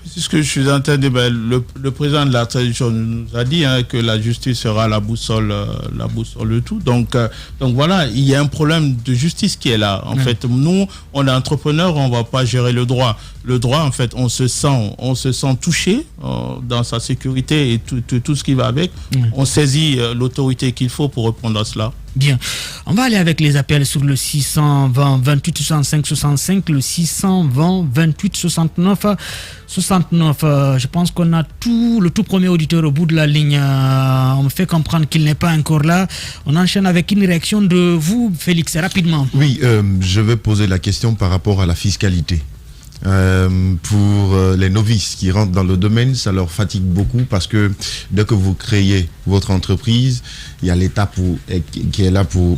C'est ce que je suis en train de dire. Le président de la transition nous a dit que la justice sera la boussole de tout. Donc voilà, il y a un problème de justice qui est là. En fait, nous, on est entrepreneurs, on ne va pas gérer le droit. Le droit, en fait, on se sent touché dans sa sécurité et tout ce qui va avec. On saisit l'autorité qu'il faut pour répondre à cela. Bien. On va aller avec les appels sur le 620 28 65 65, le 620 28 69 69. Je pense qu'on a le tout premier auditeur au bout de la ligne. On me fait comprendre qu'il n'est pas encore là. On enchaîne avec une réaction de vous, Félix, rapidement. Oui, je vais poser la question par rapport à la fiscalité. Pour les novices qui rentrent dans le domaine, ça leur fatigue beaucoup parce que dès que vous créez votre entreprise, il y a l'État qui est là pour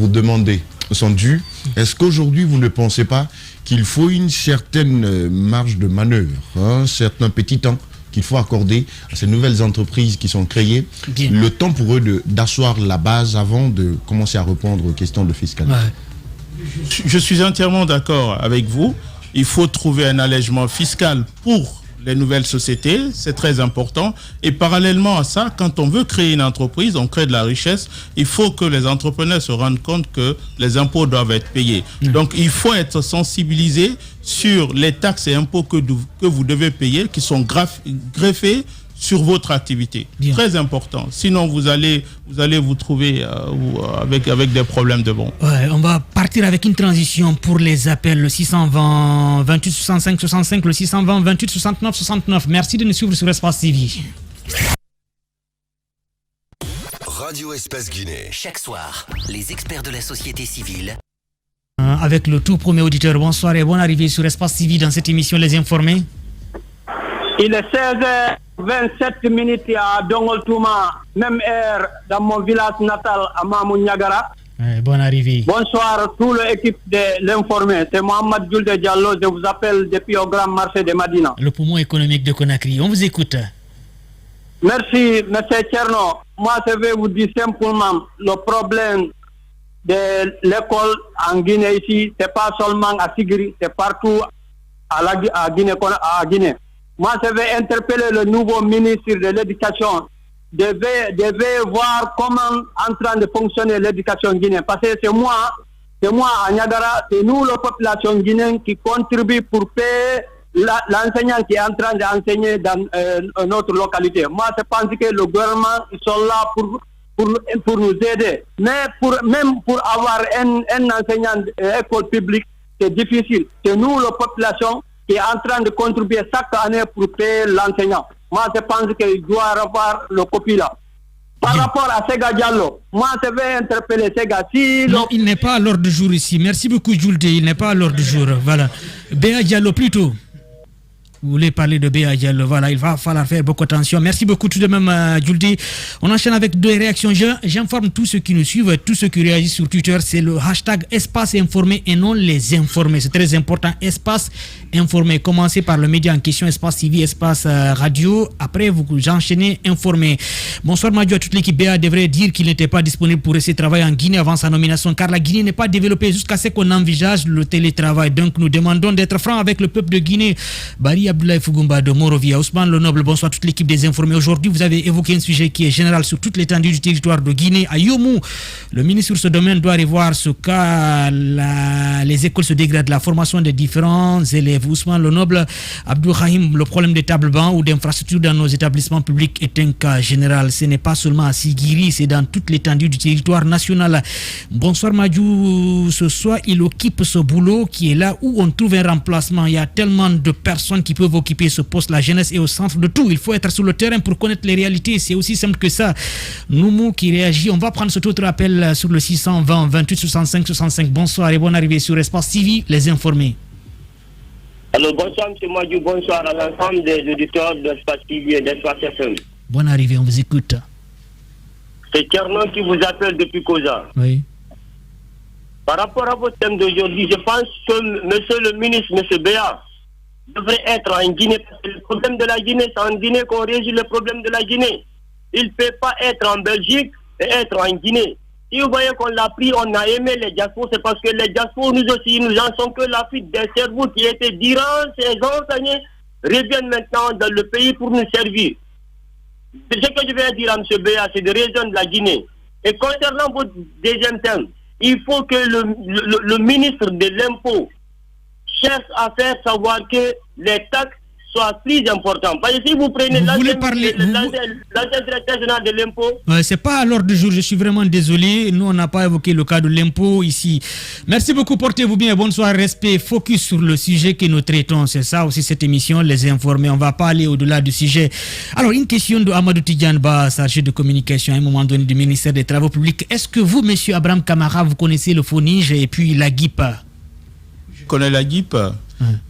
demander son dû. Est-ce qu'aujourd'hui vous ne pensez pas qu'il faut une certaine marge de manœuvre, un certain petit temps qu'il faut accorder à ces nouvelles entreprises qui sont créées, le temps pour eux d'asseoir la base avant de commencer à répondre aux questions de fiscalité? Je suis entièrement d'accord avec vous. Il faut trouver un allègement fiscal pour les nouvelles sociétés, c'est très important. Et parallèlement à ça, quand on veut créer une entreprise, on crée de la richesse, il faut que les entrepreneurs se rendent compte que les impôts doivent être payés. Donc il faut être sensibilisé sur les taxes et impôts que vous devez payer, qui sont greffés sur votre activité. Bien. Très important. Sinon, vous allez vous trouver avec des problèmes de bon. Ouais, on va partir avec une transition pour les appels. Le 620 28 65 65, le 620 28 69 69. Merci de nous suivre sur Espace TV. Radio Espace Guinée. Chaque soir, les experts de la société civile. Avec le tout premier auditeur, bonsoir et bonne arrivée sur Espace TV dans cette émission Les Informés. Il est 16h27 à Dongoltouma, même heure dans mon village natal à Mamou Niagara. Bonne arrivée. Bonsoir à toute l'équipe de l'Informé. C'est Mohamed Julde Diallo, je vous appelle depuis au grand marché de Madina. Le poumon économique de Conakry, on vous écoute. Merci, M. Tcherno. Moi, je vais vous dire simplement le problème de l'école en Guinée ici, c'est pas seulement à Sigiri, c'est partout à Guinée. Moi, je vais interpeller le nouveau ministre de l'Éducation. Devait voir comment en train de fonctionner l'éducation guinéenne. Parce que c'est moi à Niagara, c'est nous, la population guinéenne, qui contribue pour payer l'enseignant qui est en train d'enseigner dans notre localité. Moi, je pense que le gouvernement, ils sont là pour nous aider. Mais même pour avoir un enseignant d'école publique, c'est difficile. C'est nous, la population, qui est en train de contribuer chaque année pour payer l'enseignant. Moi, je pense qu'il doit avoir le copie là. Par rapport à Sega Diallo, moi, je vais interpeller Sega. Non, il n'est pas à l'ordre du jour ici. Merci beaucoup, Julde. Il n'est pas à l'ordre du jour. Voilà. Béa Diallo, plutôt. Vous voulez parler de Béa Diallo, voilà, il va falloir faire beaucoup attention. Merci beaucoup tout de même, Julde. On enchaîne avec deux réactions. J'informe tous ceux qui nous suivent, tous ceux qui réagissent sur Twitter, c'est le hashtag Espace Informé et non les informés. C'est très important, Espace Informé. Commencez par le média en question, Espace TV, Espace Radio. Après, vous enchaînez Informé. Bonsoir, Madiou, à toute l'équipe. Béa devrait dire qu'il n'était pas disponible pour essayer de travailler en Guinée avant sa nomination, car la Guinée n'est pas développée jusqu'à ce qu'on envisage le télétravail. Donc, nous demandons d'être francs avec le peuple de Guinée. Barry Abdoulaye Fougoumba de Morovia, Ousmane Le Noble, bonsoir toute l'équipe des informés. Aujourd'hui, vous avez évoqué un sujet qui est général sur toute l'étendue du territoire de Guinée. À Yomou, le ministre sur ce domaine doit revoir ce cas. Les écoles se dégradent, la formation des différents élèves. élèves. Ousmane Lenoble, Abdourahim, le problème des tables-bancs ou d'infrastructures dans nos établissements publics est un cas général. Ce n'est pas seulement à Sigiri, c'est dans toute l'étendue du territoire national. Bonsoir Madjou, ce soir il occupe ce boulot qui est là où on trouve un remplacement. Il y a tellement de personnes qui peuvent occuper ce poste. La jeunesse est au centre de tout. Il faut être sur le terrain pour connaître les réalités. C'est aussi simple que ça. Noumou qui réagit. On va prendre cet autre appel sur le 620 28 65 65. Bonsoir et bonne arrivée sur Espace TV, les informés. Alors bonsoir M. Madjou, bonsoir à l'ensemble des auditeurs d'Espace TV et d'Espace FM. Bonne arrivée, on vous écoute. C'est Tcherno qui vous appelle depuis Koza. Oui. Par rapport à votre thème d'aujourd'hui, je pense que monsieur le ministre, monsieur Béa, devrait être en Guinée, parce que le problème de la Guinée, c'est en Guinée qu'on résout le problème de la Guinée. Il ne peut pas être en Belgique et être en Guinée. Si vous voyez qu'on l'a pris, on a aimé les diasporas, c'est parce que les diasporas, nous aussi, nous en sommes que la fuite des cerveaux qui étaient durant ces années, reviennent maintenant dans le pays pour nous servir. Ce que je vais dire à M. Béa, c'est de raison de la Guinée. Et concernant votre deuxième thème, il faut que le ministre de l'impôt cherche à faire savoir que les taxes soient plus importantes. Parce que si vous prenez l'ancien directeur général de l'impôt... c'est pas à l'ordre du jour, je suis vraiment désolé. Nous, on n'a pas évoqué le cas de l'impôt ici. Merci beaucoup, portez-vous bien. Bonsoir, respect. Focus sur le sujet que nous traitons. C'est ça aussi cette émission, les informer. On ne va pas aller au-delà du sujet. Alors, une question de Amadou Tidjanba, chargé de communication à un moment donné du ministère des Travaux publics. Est-ce que vous, M. Abraham Kamara, vous connaissez le FONIGE et puis la GIP? Je connais la GIP.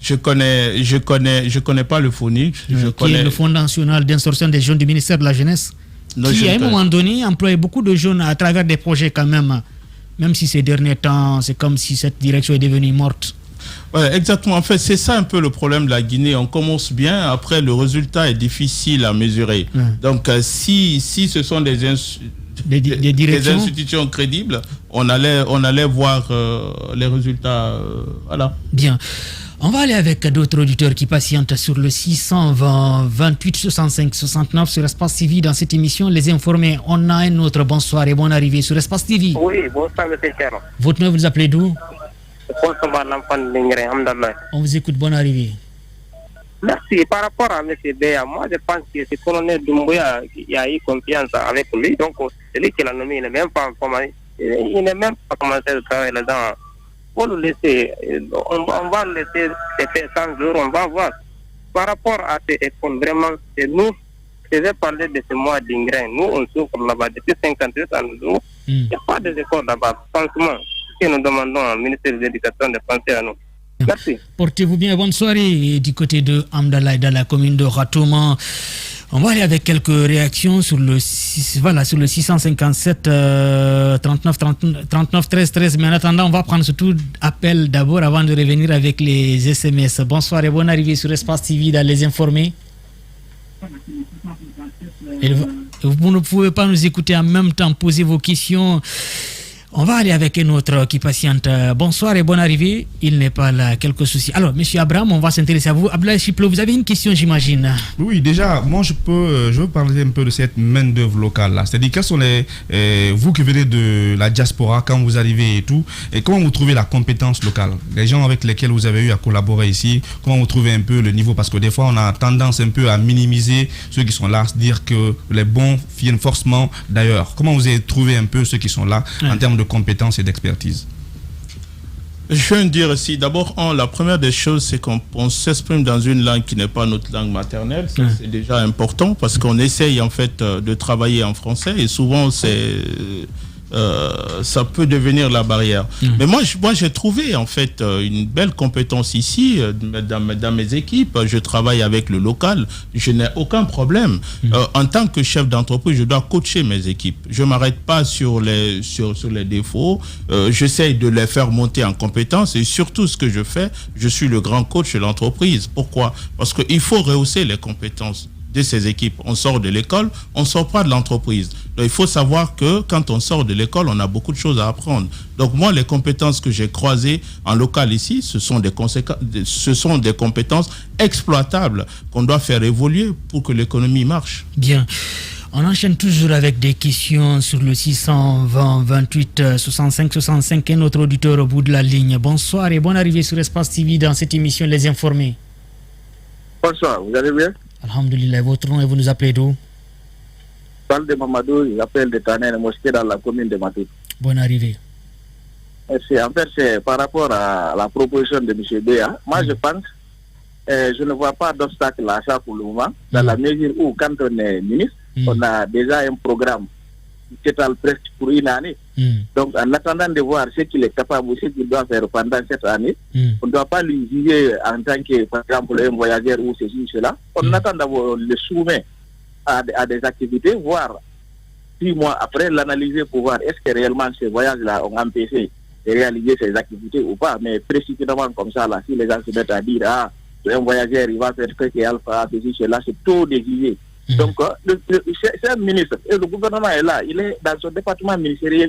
Je connais pas le FONIGE. Qui est le Fonds national d'insertion des jeunes du ministère de la Jeunesse, qui à un moment donné employait beaucoup de jeunes à travers des projets quand même si ces derniers temps, c'est comme si cette direction est devenue morte. Ouais, exactement. En fait, c'est ça un peu le problème de la Guinée. On commence bien, après le résultat est difficile à mesurer. Donc, si ce sont des institutions crédibles, on allait voir les résultats. Voilà. Bien. On va aller avec d'autres auditeurs qui patientent sur le 620 28 65 69 sur Espace TV dans cette émission. Les informés, on a un autre bonsoir et bonne arrivée sur Espace TV. Oui, bonsoir M. Tcherno. Votre nom, vous appelez d'où? On vous écoute, bonne arrivée. Merci. Par rapport à M. Béa, moi je pense que c'est colonel Doumbouya qui a eu confiance avec lui. Donc, celui qui l'a nommé, il n'est même pas commencé à travailler là-dedans. Pour le laisser, on va le laisser faire 100 jours, on va voir. Par rapport à ces écoles, vraiment, c'est nous, je vais parler de ce mois d'Ingrain. Nous, on souffre là-bas depuis 58 ans. Il n'y a pas d'école là-bas. Franchement, ce que nous demandons au ministère de l'Éducation de penser à nous. Merci. Portez-vous bien, bonne soirée. Et du côté de Amdalaï, dans la commune de Ratouma, on va aller avec quelques réactions sur le 657 39 13 13. Mais en attendant, on va prendre surtout appel d'abord avant de revenir avec les SMS. Bonsoir et bonne arrivée sur Espace TV dans les informés. Et vous ne pouvez pas nous écouter en même temps, poser vos questions. On va aller avec un autre qui patiente. Bonsoir et bonne arrivée. Il n'est pas là. Quelques soucis. Alors, Monsieur Abraham, on va s'intéresser à vous. Abdoulaye Chiplo, vous avez une question, j'imagine. Oui, déjà, moi, je veux parler un peu de cette main-d'œuvre locale-là. C'est-à-dire, quels sont vous qui venez de la diaspora, quand vous arrivez et tout, et comment vous trouvez la compétence locale? Les gens avec lesquels vous avez eu à collaborer ici, comment vous trouvez un peu le niveau? Parce que des fois, on a tendance un peu à minimiser ceux qui sont là, se dire que les bons viennent forcément d'ailleurs. Comment vous avez trouvé un peu ceux qui sont là en termes de compétences et d'expertise? Je viens de dire ici, d'abord, la première des choses, c'est qu'on s'exprime dans une langue qui n'est pas notre langue maternelle. Ça, c'est déjà important parce qu'on essaye en fait de travailler en français et souvent ça peut devenir la barrière. Mais moi, j'ai trouvé en fait une belle compétence ici dans mes équipes. Je travaille avec le local. Je n'ai aucun problème. En tant que chef d'entreprise, je dois coacher mes équipes. Je ne m'arrête pas sur les défauts. J'essaye de les faire monter en compétence et surtout ce que je fais, je suis le grand coach de l'entreprise. Pourquoi? Parce qu'il faut rehausser les compétences de ces équipes. On sort de l'école, on ne sort pas de l'entreprise. Donc, il faut savoir que quand on sort de l'école, on a beaucoup de choses à apprendre. Donc moi, les compétences que j'ai croisées en local ici, ce sont des compétences exploitables qu'on doit faire évoluer pour que l'économie marche. Bien. On enchaîne toujours avec des questions sur le 620 28 65 65. Un autre auditeur au bout de la ligne. Bonsoir et bonne arrivée sur Espace TV dans cette émission Les Informés. Bonsoir, vous allez bien? Alhamdulillah, votre nom et vous nous appelez d'où? Parle de Mamadou, j'appelle de Taner, mosquée dans la commune de Matou. Bonne arrivée. En fait, c'est par rapport à la proposition de M. Béa. Moi, je pense, je ne vois pas d'obstacle à ça pour le moment, dans la mesure où, quand on est ministre, on a déjà un programme qui s'étale presque pour une année. Donc, en attendant de voir ce qu'il est capable ou ce qu'il doit faire pendant cette année, on ne doit pas lui juger en tant que, par exemple, un voyageur ou ceci, cela. On attend d'avoir le soumet à des activités, voir 6 mois après, l'analyser pour voir est-ce que réellement ces voyages-là ont empêché de réaliser ces activités ou pas. Mais précisément comme ça, là, si les gens se mettent à dire, ah, un voyageur, il va faire ce que alpha, ceci, cela, c'est tout déguisé. Donc, c'est un ministre, et le gouvernement est là, il est dans son département ministériel,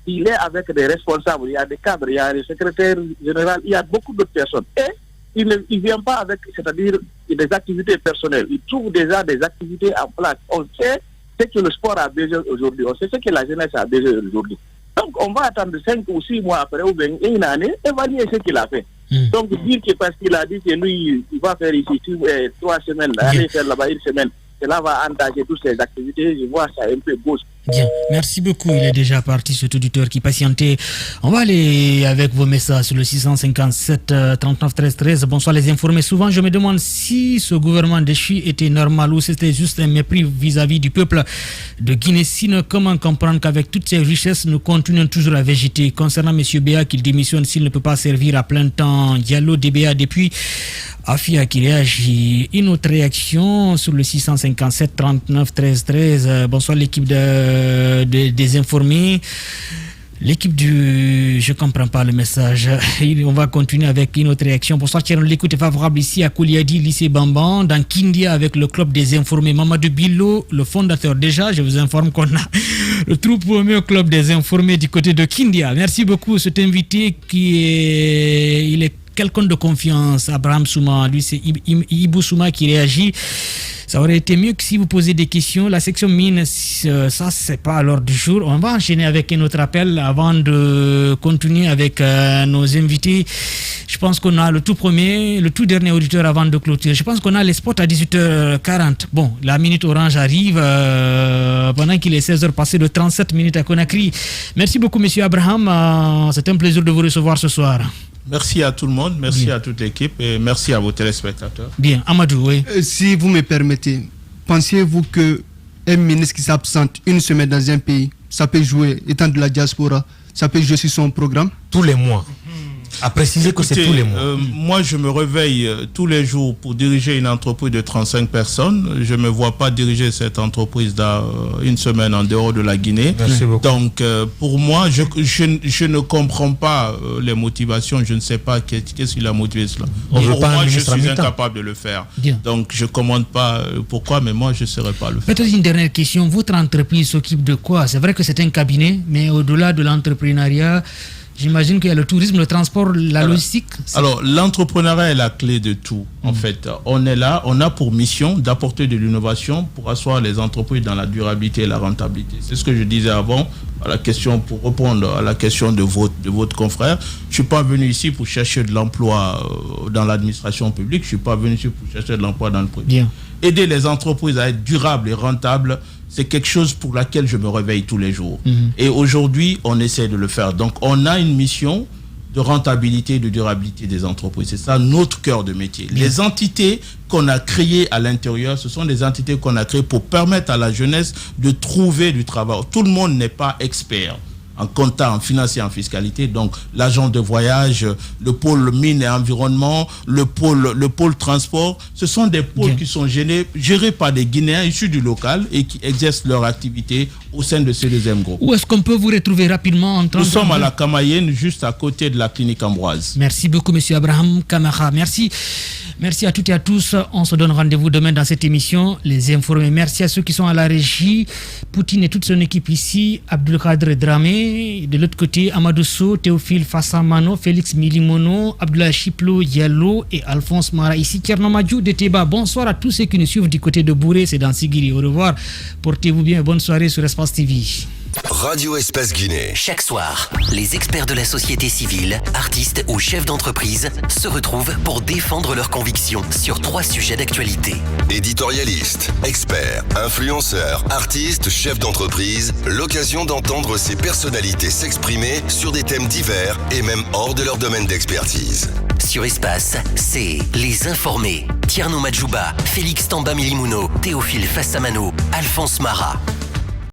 il est avec des responsables, il y a des cadres, il y a des secrétaires généraux, il y a beaucoup d'autres personnes. Et il ne vient pas avec, c'est-à-dire des activités personnelles, il trouve déjà des activités en place. On sait ce que le sport a besoin aujourd'hui, on sait ce que la jeunesse a besoin aujourd'hui. Donc, on va attendre 5 ou 6 mois après, ou bien une année, évaluer ce qu'il a fait. Donc, dire que parce qu'il a dit que lui, il va faire ici 3 semaines, aller faire là-bas 1 semaine, cela va entacher toutes ces activités, je vois ça un peu gauche. Bien, merci beaucoup. Il est déjà parti, cet auditeur qui patientait. On va aller avec vos messages sur le 657 39 13 13. Bonsoir les informés. Souvent, je me demande si ce gouvernement déchu était normal ou c'était juste un mépris vis-à-vis du peuple de Guinée. Sinon, comment comprendre qu'avec toutes ces richesses, nous continuons toujours à végéter? Concernant M. Béa, qu'il démissionne s'il ne peut pas servir à plein temps. Diallo DBA depuis Afia qui réagit. Une autre réaction sur le 657 39 13 13. Bonsoir l'équipe des informés. L'équipe du... Je ne comprends pas le message. On va continuer avec une autre réaction. Bonsoir, l'écoute est favorable ici à Kouliadi, lycée Bamban, dans Kindia avec le club des informés. Mamadou Billo, le fondateur. Déjà, je vous informe qu'on a le tout premier club des informés du côté de Kindia. Merci beaucoup, cet invité il est quelqu'un de confiance, Abraham Souma. Lui, c'est Ibou Souma qui réagit. Ça aurait été mieux que si vous posez des questions. La section mine, ça, c'est pas à l'ordre du jour. On va enchaîner avec un autre appel avant de continuer avec nos invités. Je pense qu'on a le tout dernier auditeur avant de clôturer. Je pense qu'on a les spots à 18h40. Bon, la minute orange arrive pendant qu'il est 16h passé de 37 minutes à Conakry. Merci beaucoup, monsieur Abraham. C'est un plaisir de vous recevoir ce soir. Merci à tout le monde, merci à toute l'équipe et merci à vos téléspectateurs. Bien, Amadou, oui. Si vous me permettez, pensez-vous qu'un ministre qui s'absente 1 semaine dans un pays, ça peut jouer, étant de la diaspora, ça peut jouer sur son programme? Tous les mois. À préciser que c'est tous les mois. Moi, je me réveille tous les jours pour diriger une entreprise de 35 personnes. Je ne me vois pas diriger cette entreprise dans 1 semaine en dehors de la Guinée. Merci beaucoup. Donc, pour moi, je ne comprends pas les motivations. Je ne sais pas qu'est-ce qui l'a motivé cela. Pour moi, je suis incapable de le faire. Bien. Donc, je ne commande pas pourquoi, mais moi, je ne saurais pas le faire. Peut-être une dernière question. Votre entreprise s'occupe de quoi? C'est vrai que c'est un cabinet, mais au-delà de l'entrepreneuriat, j'imagine qu'il y a le tourisme, le transport, la logistique. Alors, l'entrepreneuriat est la clé de tout. En fait, on est là, on a pour mission d'apporter de l'innovation pour asseoir les entreprises dans la durabilité et la rentabilité. C'est ce que je disais avant, à la question, pour répondre à la question de votre confrère. Je ne suis pas venu ici pour chercher de l'emploi dans l'administration publique. Je ne suis pas venu ici pour chercher de l'emploi dans le privé. Bien. Aider les entreprises à être durables et rentables, c'est quelque chose pour laquelle je me réveille tous les jours. Et aujourd'hui, on essaie de le faire. Donc, on a une mission de rentabilité et de durabilité des entreprises. C'est ça notre cœur de métier. Les entités qu'on a créées à l'intérieur, ce sont des entités qu'on a créées pour permettre à la jeunesse de trouver du travail. Tout le monde n'est pas expert en compta, en finance et en fiscalité. Donc, l'agent de voyage, le pôle mine et environnement, le pôle transport, ce sont des pôles qui sont gérés par des Guinéens issus du local et qui exercent leur activité au sein de ce deuxième groupe. Où est-ce qu'on peut vous retrouver rapidement en 30 Nous sommes à la Kamayenne, juste à côté de la clinique Ambroise. Merci beaucoup, monsieur Abraham Kamara. Merci. Merci à toutes et à tous. On se donne rendez-vous demain dans cette émission, Les Informés. Merci à ceux qui sont à la régie, Poutine et toute son équipe ici, Abdelkader Dramé, de l'autre côté, Amadou Sow, Théophile Fassamano, Félix Milimono, Abdoulaye Chiplo Diallo et Alphonse Mara. Ici, Tierno Madjou de Teba. Bonsoir à tous ceux qui nous suivent du côté de Bouré, c'est dans Sigiri. Au revoir. Portez-vous bien et bonne soirée sur Espace TV. Radio Espace Guinée. Chaque soir, les experts de la société civile, artistes ou chefs d'entreprise se retrouvent pour défendre leurs convictions sur 3 sujets d'actualité. Éditorialistes, experts, influenceurs, artistes, chefs d'entreprise, l'occasion d'entendre ces personnalités s'exprimer sur des thèmes divers et même hors de leur domaine d'expertise. Sur Espace, c'est Les Informés. Tierno Madjouba, Félix Tamba Milimono, Théophile Fassamano, Alphonse Mara.